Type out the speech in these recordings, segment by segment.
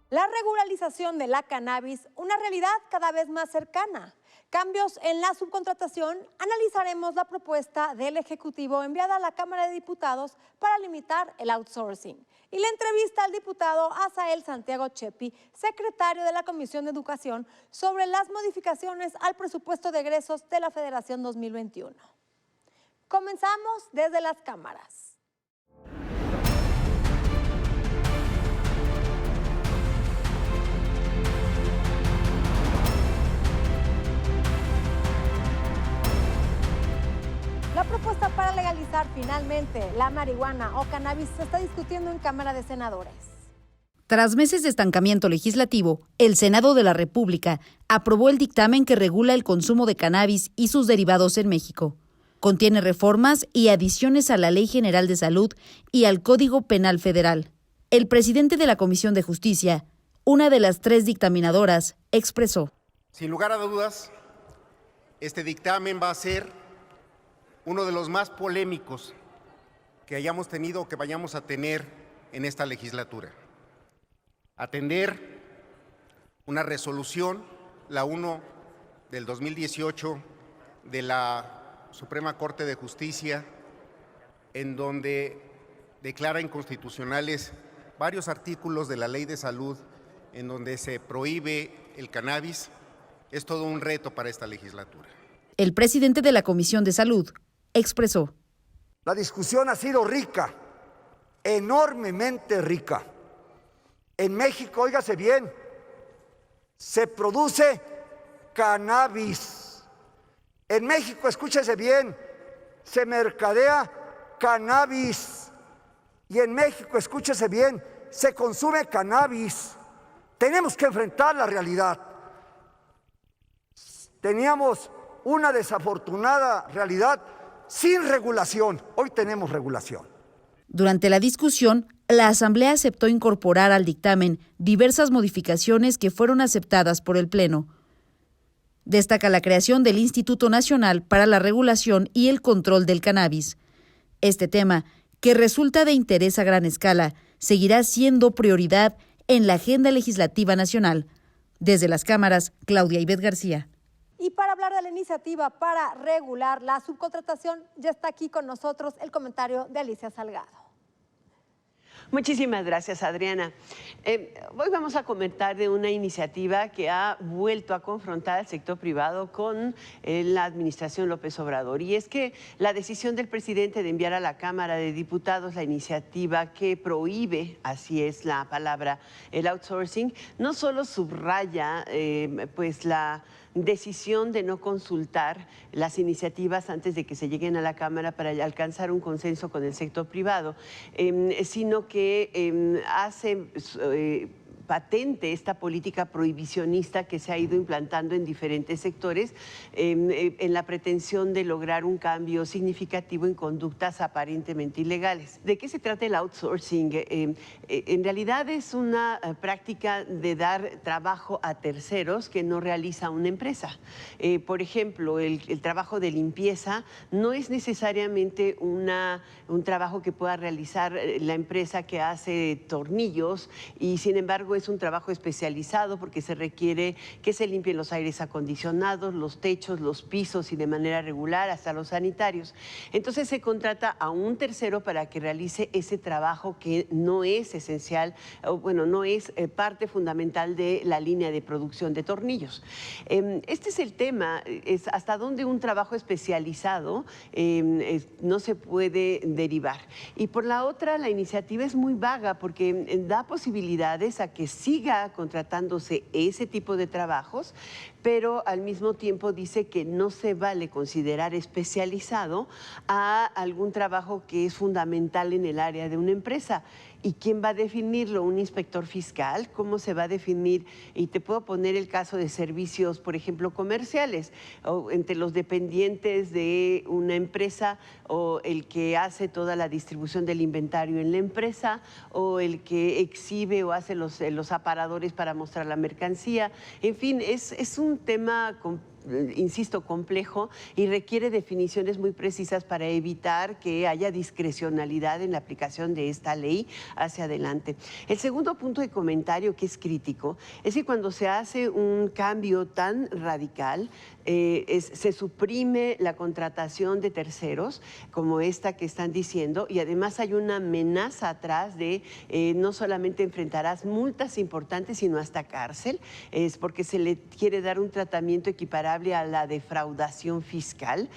La regularización de la cannabis, una realidad cada vez más cercana. Cambios en la subcontratación. Analizaremos la propuesta del Ejecutivo enviada a la Cámara de Diputados para limitar el outsourcing. Y la entrevista al diputado Asael Santiago Chepi, secretario de la Comisión de Educación, sobre las modificaciones al presupuesto de egresos de la Federación 2021. Comenzamos desde las cámaras. La propuesta para legalizar finalmente la marihuana o cannabis se está discutiendo en Cámara de Senadores. Tras meses de estancamiento legislativo, el Senado de la República aprobó el dictamen que regula el consumo de cannabis y sus derivados en México. Contiene reformas y adiciones a la Ley General de Salud y al Código Penal Federal. El presidente de la Comisión de Justicia, una de las 3 dictaminadoras, expresó: Sin lugar a dudas, este dictamen va a ser uno de los más polémicos que hayamos tenido o que vayamos a tener en esta legislatura. Atender una resolución, la 1 del 2018 de la Suprema Corte de Justicia, en donde declara inconstitucionales varios artículos de la Ley de Salud, en donde se prohíbe el cannabis, es todo un reto para esta legislatura. El presidente de la Comisión de Salud expresó: La discusión ha sido rica, enormemente rica. En México, óigase bien, se produce cannabis. En México, escúchese bien, se mercadea cannabis. Y en México, escúchese bien, se consume cannabis. Tenemos que enfrentar la realidad. Teníamos una desafortunada realidad sin regulación. Hoy tenemos regulación. Durante la discusión, la Asamblea aceptó incorporar al dictamen diversas modificaciones que fueron aceptadas por el Pleno. Destaca la creación del Instituto Nacional para la Regulación y el Control del Cannabis. Este tema, que resulta de interés a gran escala, seguirá siendo prioridad en la agenda legislativa nacional. Desde las cámaras, Claudia Ivette García. Y para hablar de la iniciativa para regular la subcontratación, ya está aquí con nosotros el comentario de Alicia Salgado. Muchísimas gracias, Adriana. Hoy vamos a comentar de una iniciativa que ha vuelto a confrontar al sector privado con la administración López Obrador. Y es que la decisión del presidente de enviar a la Cámara de Diputados la iniciativa que prohíbe, así es la palabra, el outsourcing, no solo subraya pues la decisión de no consultar las iniciativas antes de que se lleguen a la Cámara para alcanzar un consenso con el sector privado, sino que hace patente esta política prohibicionista que se ha ido implantando en diferentes sectores en la pretensión de lograr un cambio significativo en conductas aparentemente ilegales. ¿De qué se trata el outsourcing? En realidad es una práctica de dar trabajo a terceros que no realiza una empresa. Por ejemplo, el trabajo de limpieza no es necesariamente un trabajo que pueda realizar la empresa que hace tornillos y sin embargo es un trabajo especializado porque se requiere que se limpien los aires acondicionados, los techos, los pisos y de manera regular hasta los sanitarios. Entonces se contrata a un tercero para que realice ese trabajo que no es esencial, o bueno, no es parte fundamental de la línea de producción de tornillos. Este es el tema, es hasta dónde un trabajo especializado no se puede derivar. Y por la otra, la iniciativa es muy vaga porque da posibilidades a que siga contratándose ese tipo de trabajos, pero al mismo tiempo dice que no se vale considerar especializado a algún trabajo que es fundamental en el área de una empresa. ¿Y quién va a definirlo? ¿Un inspector fiscal? ¿Cómo se va a definir? Y te puedo poner el caso de servicios, por ejemplo, comerciales, o entre los dependientes de una empresa, o el que hace toda la distribución del inventario en la empresa, o el que exhibe o hace los aparadores para mostrar la mercancía. En fin, es un tema insisto, complejo y requiere definiciones muy precisas para evitar que haya discrecionalidad en la aplicación de esta ley hacia adelante. El segundo punto de comentario que es crítico es que cuando se hace un cambio tan radical, se suprime la contratación de terceros, como esta que están diciendo, y además hay una amenaza atrás de no solamente enfrentarás multas importantes, sino hasta cárcel, es porque se le quiere dar un tratamiento equiparable a la defraudación fiscal.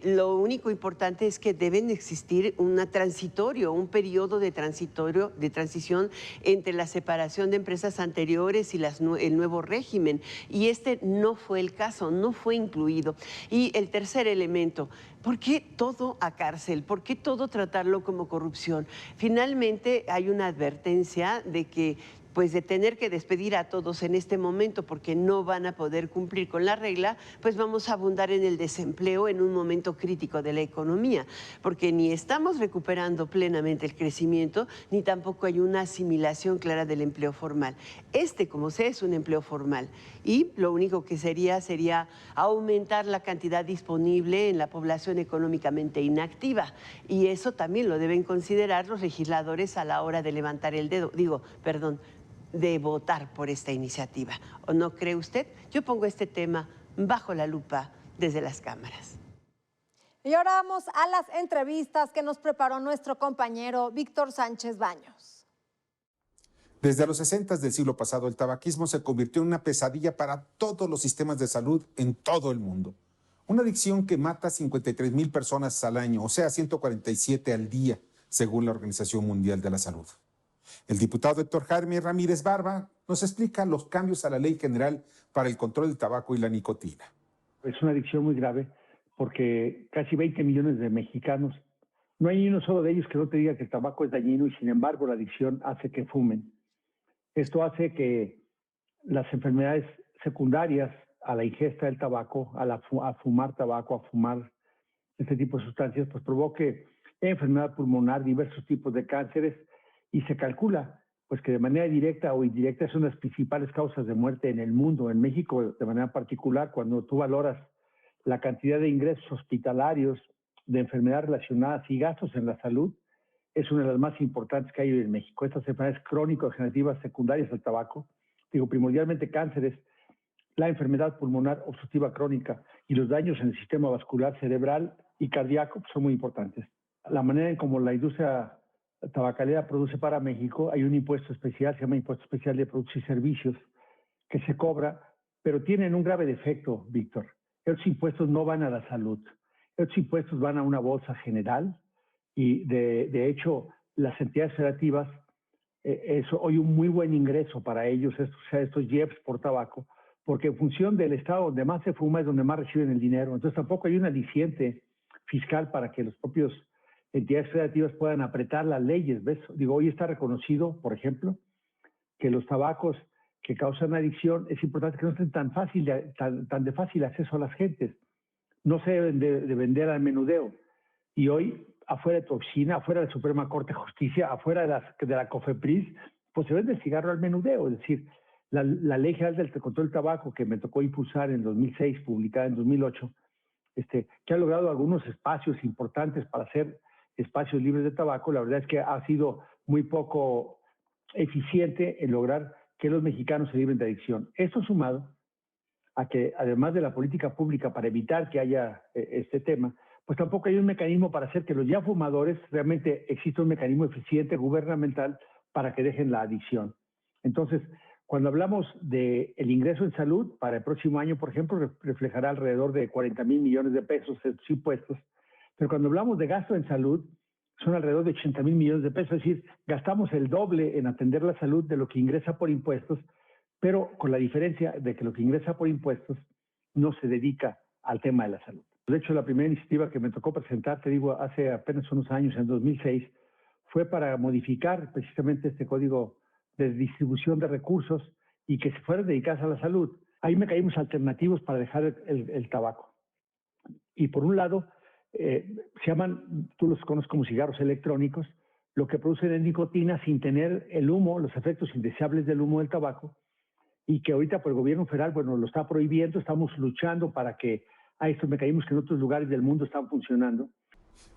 Lo único importante es que deben existir un periodo de transición entre la separación de empresas anteriores y el nuevo régimen, y este no fue el caso, no fue incluido. Y el tercer elemento, ¿por qué todo a cárcel? ¿Por qué todo tratarlo como corrupción? Finalmente hay una advertencia de que pues de tener que despedir a todos en este momento porque no van a poder cumplir con la regla, pues vamos a abundar en el desempleo en un momento crítico de la economía, porque ni estamos recuperando plenamente el crecimiento, ni tampoco hay una asimilación clara del empleo formal. Como sea, es un empleo formal y lo único que sería aumentar la cantidad disponible en la población económicamente inactiva, y eso también lo deben considerar los legisladores a la hora de levantar el dedo, de votar por esta iniciativa. ¿O no cree usted? Yo pongo este tema bajo la lupa desde las cámaras. Y ahora vamos a las entrevistas que nos preparó nuestro compañero Víctor Sánchez Baños. Desde los 60 del siglo pasado, el tabaquismo se convirtió en una pesadilla para todos los sistemas de salud en todo el mundo. Una adicción que mata a 53,000 personas al año, o sea, 147 al día, según la Organización Mundial de la Salud. El diputado Héctor Jaime Ramírez Barba nos explica los cambios a la Ley General para el Control del Tabaco y la Nicotina. Es una adicción muy grave porque casi 20 millones de mexicanos, no hay ni uno solo de ellos que no te diga que el tabaco es dañino, y sin embargo la adicción hace que fumen. Esto hace que las enfermedades secundarias a la ingesta del tabaco, a fumar tabaco, a fumar este tipo de sustancias, pues provoque enfermedad pulmonar, diversos tipos de cánceres, y se calcula pues que de manera directa o indirecta son las principales causas de muerte en el mundo. En México, de manera particular, cuando tú valoras la cantidad de ingresos hospitalarios, de enfermedades relacionadas y gastos en la salud, es una de las más importantes que hay en México. Estas enfermedades crónico-degenerativas secundarias al tabaco, primordialmente cánceres, la enfermedad pulmonar obstructiva crónica y los daños en el sistema vascular cerebral y cardíaco son muy importantes. La manera en cómo la industria tabacalera produce para México, hay un impuesto especial, se llama Impuesto Especial de Productos y Servicios, que se cobra, pero tienen un grave defecto, Víctor. Esos impuestos no van a la salud. Esos impuestos van a una bolsa general y de hecho las entidades federativas, es hoy un muy buen ingreso para ellos, estos IEPS por tabaco, porque en función del estado donde más se fuma es donde más reciben el dinero. Entonces tampoco hay un aliciente fiscal para que los propios entidades federativas puedan apretar las leyes, ¿ves? Hoy está reconocido, por ejemplo, que los tabacos que causan adicción es importante que no estén tan de fácil acceso a las gentes. No se deben de vender al menudeo. Y hoy, afuera de tu oficina, afuera de la Suprema Corte de Justicia, afuera de la COFEPRIS, pues se vende el cigarro al menudeo. Es decir, la Ley General del Control del Tabaco, que me tocó impulsar en 2006, publicada en 2008, que ha logrado algunos espacios importantes para hacer espacios libres de tabaco, la verdad es que ha sido muy poco eficiente en lograr que los mexicanos se libren de adicción. Esto sumado a que, además de la política pública para evitar que haya este tema, pues tampoco hay un mecanismo para hacer que los ya fumadores, realmente exista un mecanismo eficiente gubernamental para que dejen la adicción. Entonces, cuando hablamos del ingreso en salud, para el próximo año, por ejemplo, reflejará alrededor de 40,000 millones de pesos en sus impuestos. Pero cuando hablamos de gasto en salud, son alrededor de 80,000 millones de pesos, es decir, gastamos el doble en atender la salud de lo que ingresa por impuestos, pero con la diferencia de que lo que ingresa por impuestos no se dedica al tema de la salud. De hecho, la primera iniciativa que me tocó presentar, te digo, hace apenas unos años, en 2006, fue para modificar precisamente este código de distribución de recursos y que se fueran dedicadas a la salud. Hay mecanismos alternativos para dejar el tabaco. Y por un lado, se llaman, tú los conoces como cigarros electrónicos, lo que producen es nicotina sin tener el humo, los efectos indeseables del humo del tabaco, y que ahorita por el gobierno federal, bueno, lo está prohibiendo. Estamos luchando para que a estos mecanismos que en otros lugares del mundo están funcionando.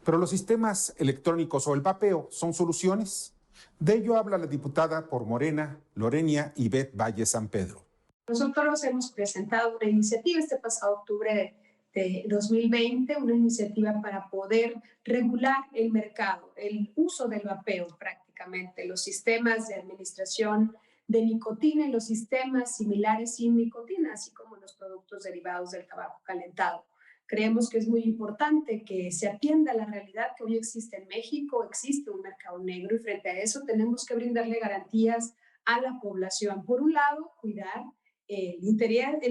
Pero los sistemas electrónicos o el vapeo son soluciones. De ello habla la diputada por Morena, Lorenia Ivette Valle San Pedro. Nosotros hemos presentado una iniciativa este pasado octubre de 2020, una iniciativa para poder regular el mercado, el uso del vapeo prácticamente, los sistemas de administración de nicotina y los sistemas similares sin nicotina, así como los productos derivados del tabaco calentado. Creemos que es muy importante que se atienda la realidad que hoy existe en México, existe un mercado negro y frente a eso tenemos que brindarle garantías a la población. Por un lado, cuidar el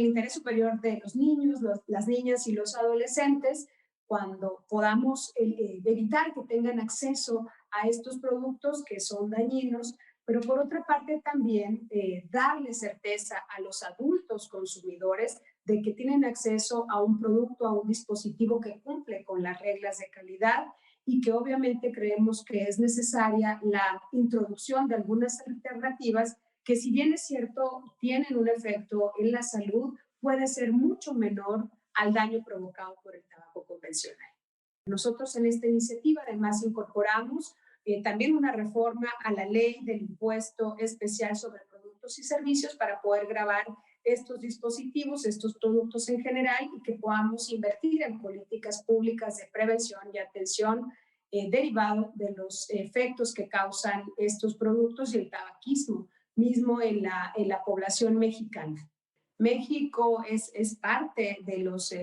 interés superior de los niños, las niñas y los adolescentes, cuando podamos evitar que tengan acceso a estos productos que son dañinos, pero por otra parte también darle certeza a los adultos consumidores de que tienen acceso a un producto, a un dispositivo que cumple con las reglas de calidad y que obviamente creemos que es necesaria la introducción de algunas alternativas que, si bien es cierto, tienen un efecto en la salud, puede ser mucho menor al daño provocado por el tabaco convencional. Nosotros en esta iniciativa además incorporamos también una reforma a la ley del impuesto especial sobre productos y servicios para poder gravar estos dispositivos, estos productos en general, y que podamos invertir en políticas públicas de prevención y atención derivado de los efectos que causan estos productos y el tabaquismo mismo en la población mexicana. México es parte de los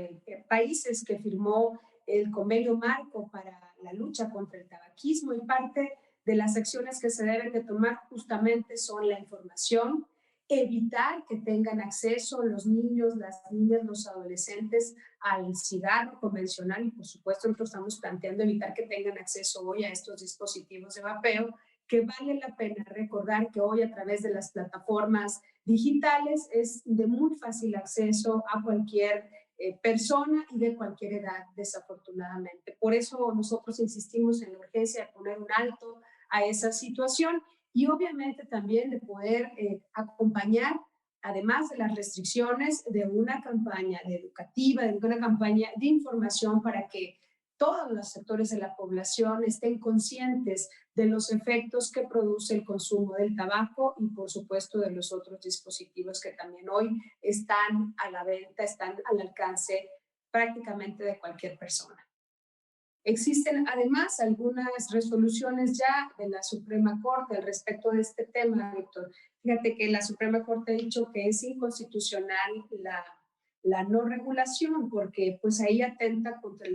países que firmó el convenio marco para la lucha contra el tabaquismo, y parte de las acciones que se deben de tomar justamente son la información, evitar que tengan acceso los niños, las niñas, los adolescentes al cigarro convencional, y por supuesto nosotros estamos planteando evitar que tengan acceso hoy a estos dispositivos de vapeo, que vale la pena recordar que hoy a través de las plataformas digitales es de muy fácil acceso a cualquier persona y de cualquier edad, desafortunadamente. Por eso nosotros insistimos en la urgencia de poner un alto a esa situación y obviamente también de poder acompañar, además de las restricciones, de una campaña educativa, de una campaña de información para que todos los sectores de la población estén conscientes de los efectos que produce el consumo del tabaco y, por supuesto, de los otros dispositivos que también hoy están a la venta, están al alcance prácticamente de cualquier persona. Existen además algunas resoluciones ya de la Suprema Corte al respecto de este tema, Víctor. Fíjate que la Suprema Corte ha dicho que es inconstitucional la no regulación, porque pues ahí atenta contra el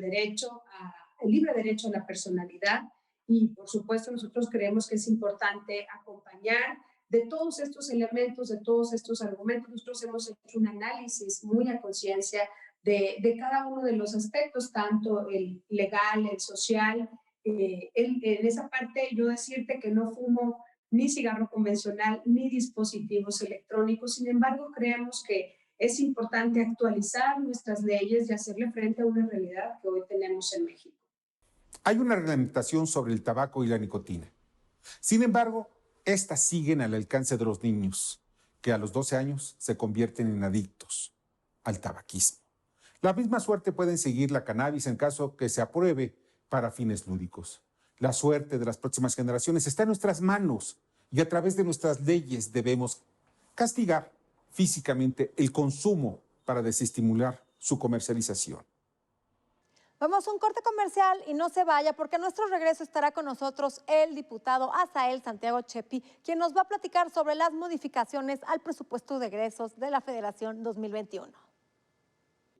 libre derecho a la personalidad, y por supuesto nosotros creemos que es importante acompañar de todos estos elementos, de todos estos argumentos. Nosotros hemos hecho un análisis muy a conciencia de cada uno de los aspectos, tanto el legal, el social. En esa parte yo decirte que no fumo ni cigarro convencional ni dispositivos electrónicos, sin embargo creemos que es importante actualizar nuestras leyes y hacerle frente a una realidad que hoy tenemos en México. Hay una reglamentación sobre el tabaco y la nicotina. Sin embargo, estas siguen al alcance de los niños, que a los 12 años se convierten en adictos al tabaquismo. La misma suerte pueden seguir la cannabis en caso que se apruebe para fines lúdicos. La suerte de las próximas generaciones está en nuestras manos y a través de nuestras leyes debemos castigar físicamente el consumo para desestimular su comercialización. Vamos a un corte comercial y no se vaya, porque a nuestro regreso estará con nosotros el diputado Asael Santiago Chepi, quien nos va a platicar sobre las modificaciones al presupuesto de egresos de la Federación 2021.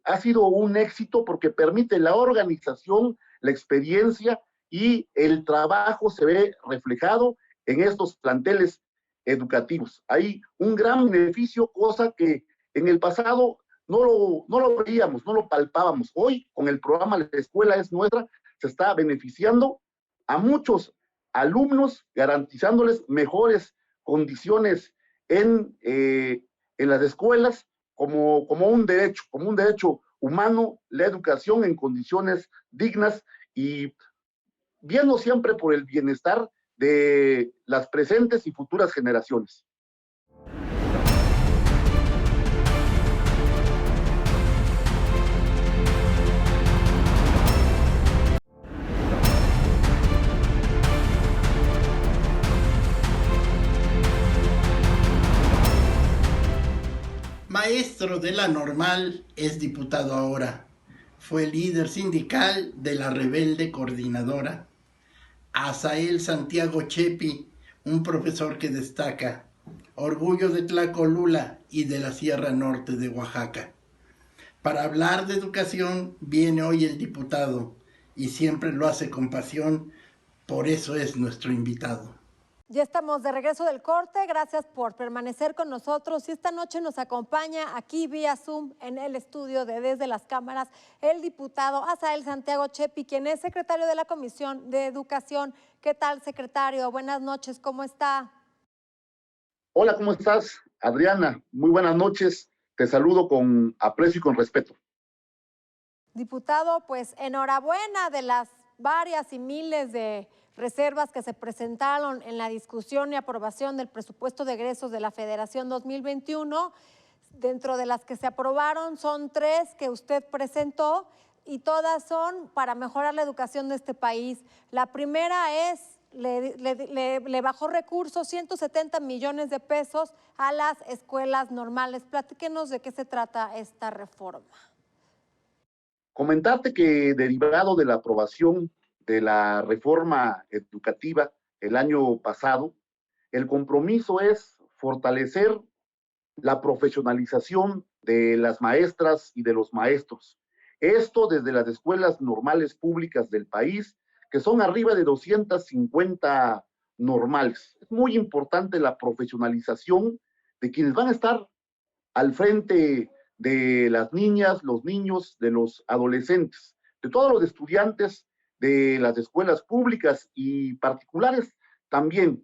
Ha sido un éxito porque permite la organización, la experiencia y el trabajo se ve reflejado en estos planteles educativos. Hay un gran beneficio, cosa que en el pasado no lo veíamos, no lo palpábamos. Hoy, con el programa La Escuela es Nuestra, se está beneficiando a muchos alumnos, garantizándoles mejores condiciones en las escuelas, como un derecho humano, la educación en condiciones dignas y viendo siempre por el bienestar de las presentes y futuras generaciones. maestro de la Normal es diputado ahora. Fue líder sindical de la rebelde coordinadora. Asael Santiago Chepi, un profesor que destaca. Orgullo de Tlacolula y de la Sierra Norte de Oaxaca. Para hablar de educación viene hoy el diputado y siempre lo hace con pasión, por eso es nuestro invitado. Ya estamos de regreso del corte, gracias por permanecer con nosotros y esta noche nos acompaña aquí vía Zoom en el estudio de Desde las Cámaras el diputado Asael Santiago Chepi, quien es secretario de la Comisión de Educación. ¿Qué tal, secretario? Buenas noches, ¿cómo está? Hola, ¿cómo estás, Adriana? Muy buenas noches, te saludo con aprecio y con respeto. Diputado, pues enhorabuena de las varias y miles de reservas que se presentaron en la discusión y aprobación del presupuesto de egresos de la Federación 2021. Dentro de las que se aprobaron son 3 que usted presentó y todas son para mejorar la educación de este país. La primera es, le bajó recursos, 170 millones de pesos a las escuelas normales. Platíquenos de qué se trata esta reforma. Comentarte que derivado de la aprobación de la reforma educativa el año pasado, el compromiso es fortalecer la profesionalización de las maestras y de los maestros. Esto desde las escuelas normales públicas del país, que son arriba de 250 normales. Es muy importante la profesionalización de quienes van a estar al frente de las niñas, los niños, de los adolescentes, de todos los estudiantes de las escuelas públicas y particulares también.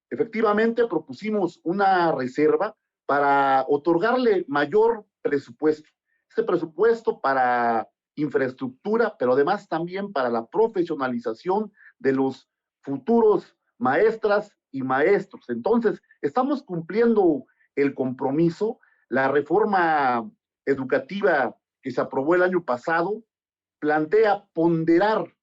Efectivamente, propusimos una reserva para otorgarle mayor presupuesto. Este presupuesto para infraestructura, pero además también para la profesionalización de los futuros maestras y maestros. Entonces, estamos cumpliendo el compromiso. La reforma educativa que se aprobó el año pasado plantea ponderar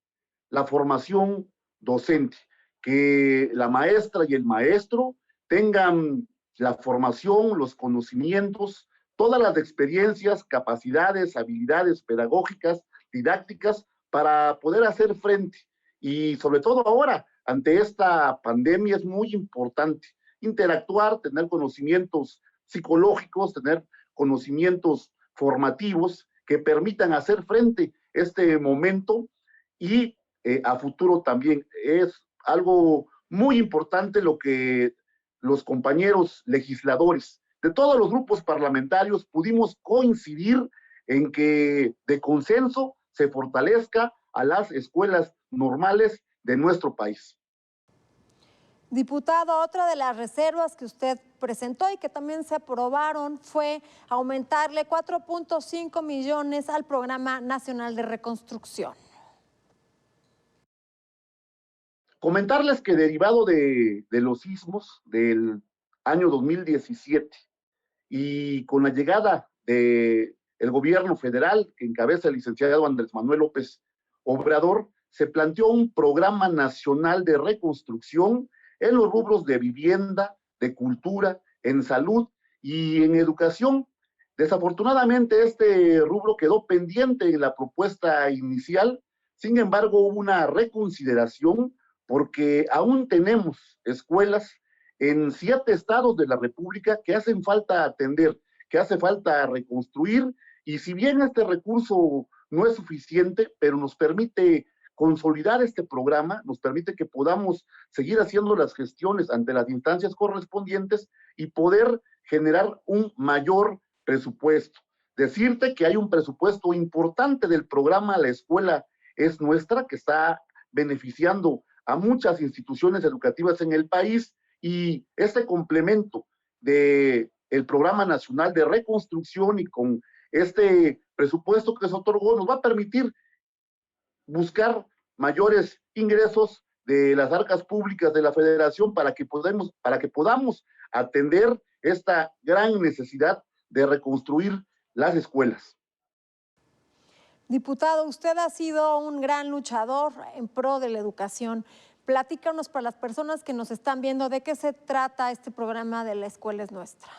la formación docente, que la maestra y el maestro tengan la formación, los conocimientos, todas las experiencias, capacidades, habilidades pedagógicas, didácticas, para poder hacer frente. Y sobre todo ahora, ante esta pandemia, es muy importante interactuar, tener conocimientos psicológicos, tener conocimientos formativos que permitan hacer frente a este momento y a futuro también. Es algo muy importante lo que los compañeros legisladores de todos los grupos parlamentarios pudimos coincidir en que de consenso se fortalezca a las escuelas normales de nuestro país. Diputado, otra de las reservas que usted presentó y que también se aprobaron fue aumentarle 4.5 millones al Programa Nacional de Reconstrucción. Comentarles que derivado de los sismos del año 2017 y con la llegada del gobierno federal que encabeza el licenciado Andrés Manuel López Obrador, se planteó un programa nacional de reconstrucción en los rubros de vivienda, de cultura, en salud y en educación. Desafortunadamente, este rubro quedó pendiente en la propuesta inicial. Sin embargo, hubo una reconsideración porque aún tenemos escuelas en 7 estados de la República que hacen falta atender, que hace falta reconstruir, y si bien este recurso no es suficiente, pero nos permite consolidar este programa, nos permite que podamos seguir haciendo las gestiones ante las instancias correspondientes y poder generar un mayor presupuesto. Decirte que hay un presupuesto importante del programa La Escuela es Nuestra, que está beneficiando a muchas instituciones educativas en el país, y este complemento del Programa Nacional de Reconstrucción y con este presupuesto que se otorgó nos va a permitir buscar mayores ingresos de las arcas públicas de la Federación para que podamos atender esta gran necesidad de reconstruir las escuelas. Diputado, usted ha sido un gran luchador en pro de la educación. Platícanos para las personas que nos están viendo de qué se trata este programa de La Escuela es Nuestra.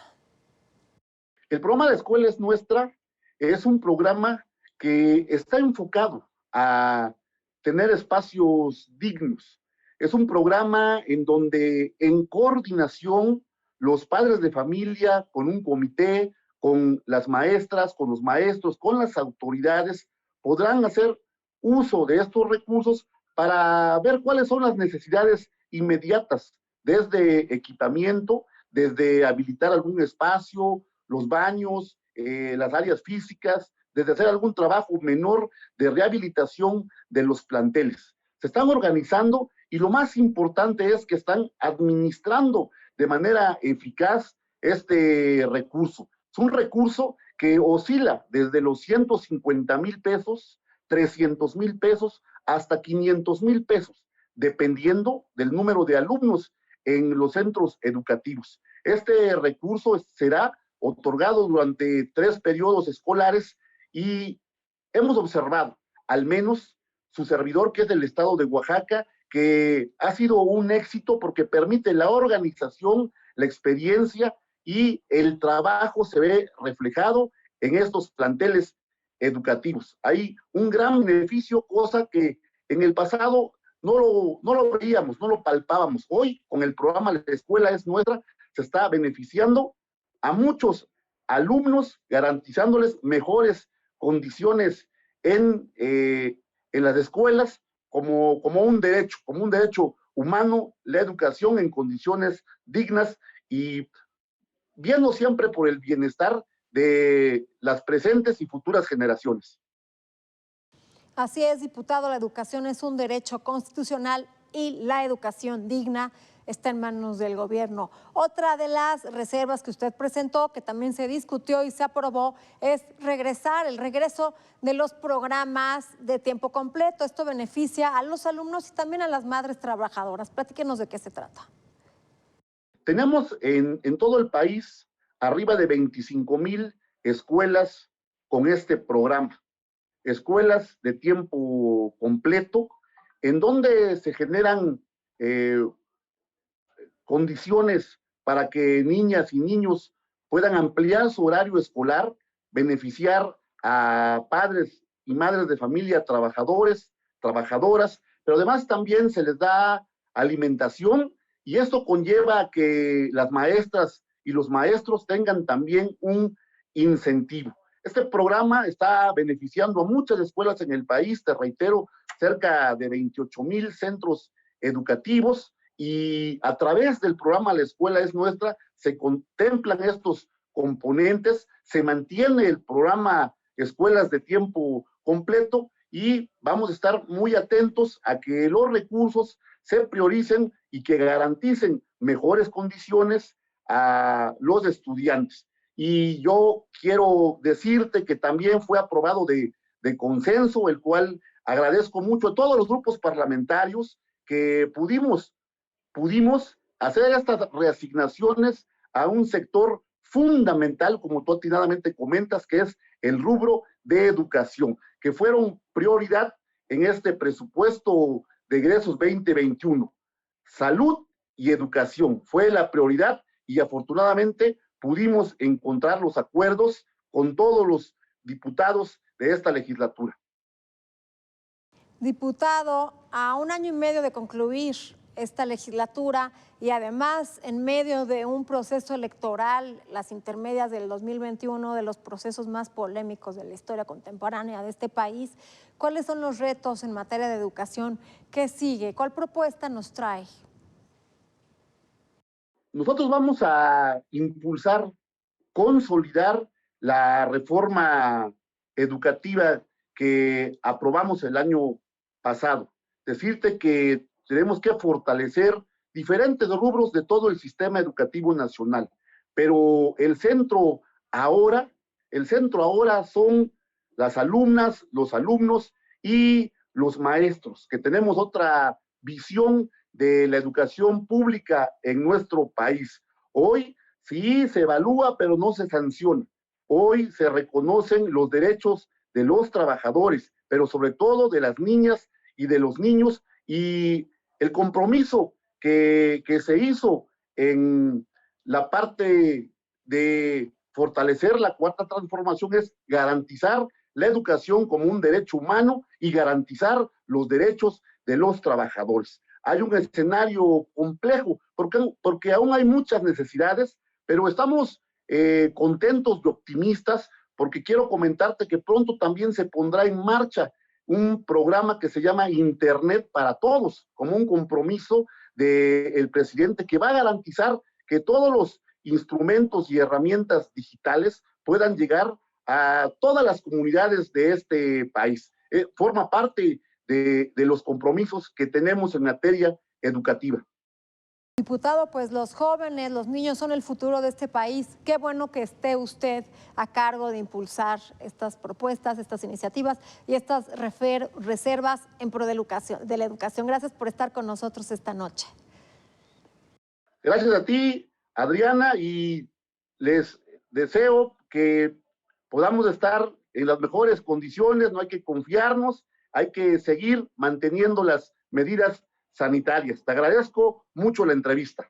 El programa La Escuela es Nuestra es un programa que está enfocado a tener espacios dignos. Es un programa en donde en coordinación los padres de familia, con un comité, con las maestras, con los maestros, con las autoridades, podrán hacer uso de estos recursos para ver cuáles son las necesidades inmediatas, desde equipamiento, desde habilitar algún espacio, los baños, las áreas físicas, desde hacer algún trabajo menor de rehabilitación de los planteles. Se están organizando y lo más importante es que están administrando de manera eficaz este recurso. Es un recurso que oscila desde los 150,000 pesos, 300,000 pesos, hasta 500,000 pesos, dependiendo del número de alumnos en los centros educativos. Este recurso será otorgado durante 3 periodos escolares y hemos observado, al menos su servidor, que es del estado de Oaxaca, que ha sido un éxito porque permite la organización, la experiencia y el trabajo se ve reflejado en estos planteles educativos. Hay un gran beneficio, cosa que en el pasado no lo veíamos, no lo palpábamos. Hoy, con el programa La Escuela es Nuestra, se está beneficiando a muchos alumnos, garantizándoles mejores condiciones en las escuelas como un derecho humano, la educación en condiciones dignas y viendo siempre por el bienestar de las presentes y futuras generaciones. Así es, diputado, la educación es un derecho constitucional y la educación digna está en manos del gobierno. Otra de las reservas que usted presentó, que también se discutió y se aprobó, es el regreso de los programas de tiempo completo. Esto beneficia a los alumnos y también a las madres trabajadoras. Platíquenos de qué se trata. Tenemos en todo el país arriba de 25,000 escuelas con este programa. Escuelas de tiempo completo, en donde se generan condiciones para que niñas y niños puedan ampliar su horario escolar, beneficiar a padres y madres de familia, trabajadores, trabajadoras, pero además también se les da alimentación y esto conlleva a que las maestras y los maestros tengan también un incentivo. Este programa está beneficiando a muchas escuelas en el país, te reitero, cerca de 28,000 centros educativos, y a través del programa La Escuela es Nuestra se contemplan estos componentes, se mantiene el programa Escuelas de Tiempo Completo y vamos a estar muy atentos a que los recursos se prioricen y que garanticen mejores condiciones a los estudiantes. Y yo quiero decirte que también fue aprobado de consenso, el cual agradezco mucho a todos los grupos parlamentarios que pudimos hacer estas reasignaciones a un sector fundamental, como tú atinadamente comentas, que es el rubro de educación, que fueron prioridad en este presupuesto de egresos 2021. Salud y educación fue la prioridad y afortunadamente pudimos encontrar los acuerdos con todos los diputados de esta legislatura. Diputado, a 1 año y medio de concluir esta legislatura y además en medio de un proceso electoral, las intermedias del 2021, de los procesos más polémicos de la historia contemporánea de este país, ¿cuáles son los retos en materia de educación? ¿Qué sigue? ¿Cuál propuesta nos trae? Nosotros vamos a impulsar, consolidar la reforma educativa que aprobamos el año pasado. Decirte que tenemos que fortalecer diferentes rubros de todo el sistema educativo nacional, pero el centro ahora son las alumnas, los alumnos y los maestros, que tenemos otra visión de la educación pública en nuestro país. Hoy sí se evalúa, pero no se sanciona. Hoy se reconocen los derechos de los trabajadores, pero sobre todo de las niñas y de los niños, y el compromiso que se hizo en la parte de fortalecer la cuarta transformación es garantizar la educación como un derecho humano y garantizar los derechos de los trabajadores. Hay un escenario complejo porque aún hay muchas necesidades, pero estamos contentos y optimistas porque quiero comentarte que pronto también se pondrá en marcha un programa que se llama Internet para Todos, como un compromiso del presidente que va a garantizar que todos los instrumentos y herramientas digitales puedan llegar a todas las comunidades de este país. Forma parte de los compromisos que tenemos en materia educativa. Diputado, pues los jóvenes, los niños son el futuro de este país. Qué bueno que esté usted a cargo de impulsar estas propuestas, estas iniciativas y estas reservas en pro de la educación. Gracias por estar con nosotros esta noche. Gracias a ti, Adriana, y les deseo que podamos estar en las mejores condiciones. No hay que confiarnos, hay que seguir manteniendo las medidas sanitarias. Te agradezco mucho la entrevista.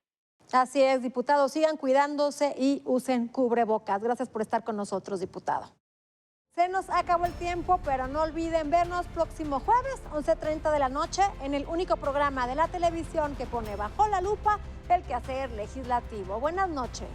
Así es, diputado. Sigan cuidándose y usen cubrebocas. Gracias por estar con nosotros, diputado. Se nos acabó el tiempo, pero no olviden vernos próximo jueves, 11:30 de la noche, en el único programa de la televisión que pone bajo la lupa el quehacer legislativo. Buenas noches.